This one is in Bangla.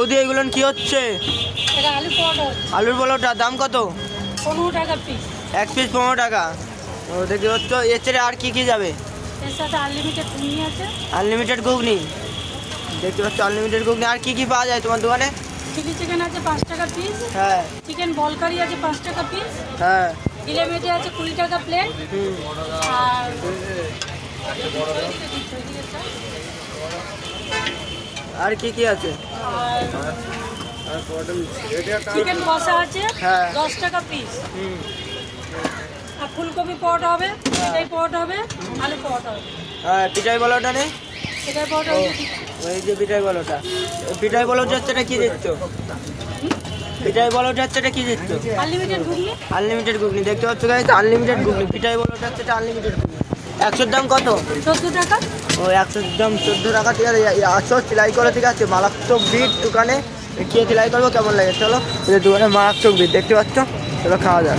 বৌদি এগুলো কি হচ্ছে? এটা আলু পরোটা হচ্ছে। আলুর পরোটা দাম কত? 15 টাকা পিস। এক পিস 15 টাকা। ও দেখি হচ্ছে এর চেয়ে আর কি কি যাবে? এর সাথে আনলিমিটেড ঘুগনি আছে। আনলিমিটেড ঘুগনি দেখতে পাচ্ছ, আনলিমিটেড ঘুগনি। আর কি কি পাওয়া যায় তোমার দোকানে? চিলি চিকেন আছে 5 টাকা পিস। হ্যাঁ চিকেন বল কারি আছে 5 টাকা পিস। হ্যাঁ। গিলে মেটে আছে 20 টাকা প্লেট। আর আর কি কি আছে? চিকেন কষা আছে হ্যাঁ। 10 টাকা পিস। আর ফুলকপি পরোটা হবে, এটাই পরোটা হবে, আলু পরোটা হবে। হ্যাঁ পিঠাই বলোটা নেই? এটাই পরোটা হচ্ছে। ওই যে পিঠাই বলোটা, পিঠাই বলোটা হচ্ছে এটা কি দিচ্ছ? পিঠাই বলোটা হচ্ছে এটা কি দিচ্ছ? আনলিমিটেড ঘুগনি। আনলিমিটেড ঘুগনি দেখতে পাচ্ছ গাইস, আনলিমিটেড ঘুগনি। পিঠাই বলোটা হচ্ছে এটা আনলিমিটেড ঘুগনি। 100 দাম কত? 14 টাকা। ও 100 দাম 14 টাকা। ঠিক আছে আসো সেলাই করে, ঠিক আছে। মারাত্মক ভিড় দোকানে, কে সেলাই করবো কেমন লাগে চলো। দোকানে মারাত্মক ভিড় দেখতে পাচ্ছ, চলো খাওয়া যাক।